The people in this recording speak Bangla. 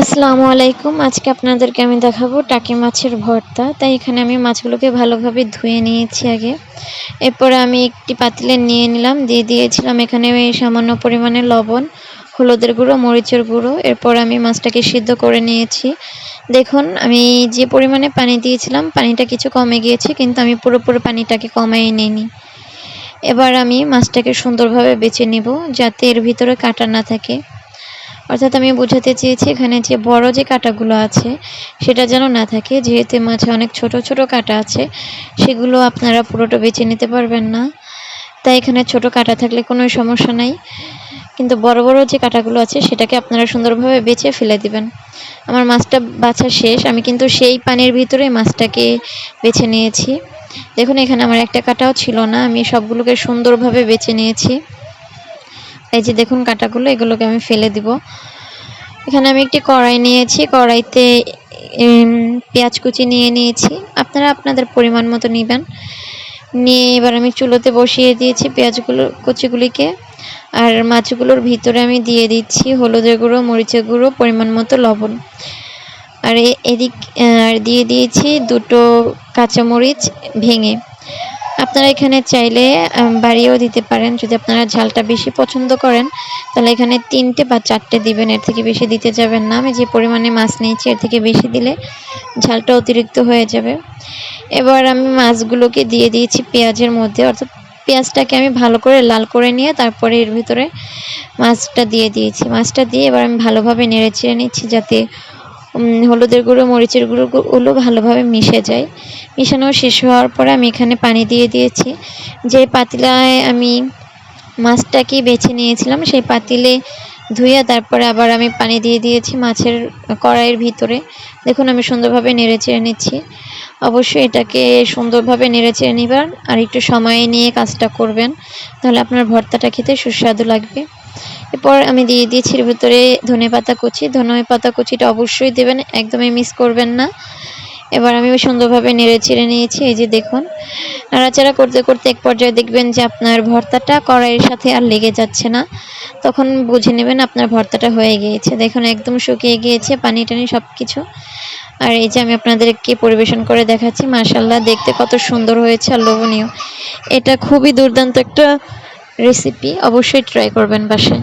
আসসালামু আলাইকুম। আজকে আপনাদেরকে আমি দেখাবো টাকি মাছের ভর্তা। তাই এখানে আমি মাছগুলোকে ভালোভাবে ধুয়ে নিয়েছি আগে। এরপরে আমি একটি পাতিলে নিয়ে নিলাম, দিয়ে দিয়েছিলাম এখানে সামান্য পরিমাণে লবণ, হলুদের গুঁড়ো, মরিচের গুঁড়ো। এরপর আমি মাছটাকে সিদ্ধ করে নিয়েছি। দেখুন আমি যে পরিমাণে পানি দিয়েছিলাম পানিটা কিছু কমে গিয়েছে, কিন্তু আমি পুরোপুরি পানিটাকে কমাই নিইনি। এবার আমি মাছটাকে সুন্দরভাবে বেছে নেব যাতে এর ভিতরে কাঁটা না থাকে। অর্থাৎ আমি বোঝাতে চেয়েছি এখানে যে বড় যে কাঁটাগুলো আছে সেটা যেন না থাকে, যেহেতু মাছে অনেক ছোট ছোট কাঁটা আছে, সেগুলো আপনারা পুরোটা বেছে নিতে পারবেন না। তাই এখানে ছোট কাঁটা থাকলে কোনো সমস্যা নাই, কিন্তু বড় বড় যে কাঁটাগুলো আছে সেটাকে আপনারা সুন্দরভাবে বেছে ফেলে দিবেন। আমার মাছটা বাছা শেষ, আমি কিন্তু সেই পানির ভিতরে মাছটাকে বেছে নিয়েছি। দেখুন এখানে আমার একটা কাঁটাও ছিল না, আমি সবগুলোকে সুন্দরভাবে বেছে নিয়েছি। এই যে দেখুন কাঁটাগুলো, এগুলোকে আমি ফেলে দিব। এখানে আমি একটি কড়াই নিয়েছি, কড়াইতে পেঁয়াজ কুচি নিয়ে নিয়েছি, আপনারা আপনাদের পরিমাণ মতো নেবেন। নিয়ে এবার আমি চুলোতে বসিয়ে দিয়েছি পেঁয়াজগুলো কুচিগুলিকে, আর মাছগুলোর ভিতরে আমি দিয়ে দিচ্ছি হলুদের গুঁড়ো, মরিচের গুঁড়ো, পরিমাণ মতো লবণ। আর এদিক আর দিয়ে দিয়েছি দুটো কাঁচামরিচ ভেঙে। আপনারা এখানে চাইলে বাড়িয়েও দিতে পারেন, যদি আপনারা ঝালটা বেশি পছন্দ করেন তাহলে এখানে 3টে বা 4টে দিবেন, এর থেকে বেশি দিতে যাবেন না। আমি যে পরিমাণে মাছ নিয়েছি এর থেকে বেশি দিলে ঝালটা অতিরিক্ত হয়ে যাবে। এবার আমি মাছগুলোকে দিয়ে দিয়েছি পেঁয়াজের মধ্যে, অর্থাৎ পেঁয়াজটাকে আমি ভালো করে লাল করে নিয়ে তারপরে এর ভিতরে মাছটা দিয়ে দিয়েছি। মাছটা দিয়ে এবার আমি ভালোভাবে নেড়ে চেড়ে নিচ্ছি যাতে হলুদের গুঁড়ো, মরিচের গুঁড়োগুলো ভালোভাবে মিশে যায়। মিশানো শেষ হওয়ার পরে আমি এখানে পানি দিয়ে দিয়েছি। যে পাতিলায় আমি মাছটাকে বেছে নিয়েছিলাম সেই পাতিলে ধুয়ে তারপরে আবার আমি পানি দিয়ে দিয়েছি মাছের কড়াইয়ের ভিতরে। দেখুন আমি সুন্দরভাবে নেড়ে চেড়ে নিচ্ছি। অবশ্যই এটাকে সুন্দরভাবে নেড়ে চেড়ে নেবেন আর একটু সময় নিয়ে কাজটা করবেন, তাহলে আপনার ভর্তাটা খেতে সুস্বাদু লাগবে। এরপর আমি দিয়ে দিয়েছি এর ভিতরে ধনেপাতা কুচি। ধনেপাতা কুচিটা অবশ্যই দেবেন, একদমই মিস করবেন না। এবার আমি সুন্দরভাবে নেড়ে চেড়ে নিয়েছি। এই যে দেখুন নাড়াচাড়া করতে করতে এক পর্যায়ে দেখবেন যে আপনার ভর্তাটা কড়াইয়ের সাথে আর লেগে যাচ্ছে না, তখন বুঝে নেবেন আপনার ভর্তাটা হয়ে গিয়েছে। দেখুন একদম শুকিয়ে গিয়েছে পানি টানি সব কিছু। আর এই যে আমি আপনাদেরকে পরিবেশন করে দেখাচ্ছি, মাশাআল্লাহ দেখতে কত সুন্দর হয়েছে আর লোভনীয়। এটা খুবই দুর্দান্ত একটা রেসিপি, অবশ্যই ট্রাই করবেন বাসায়।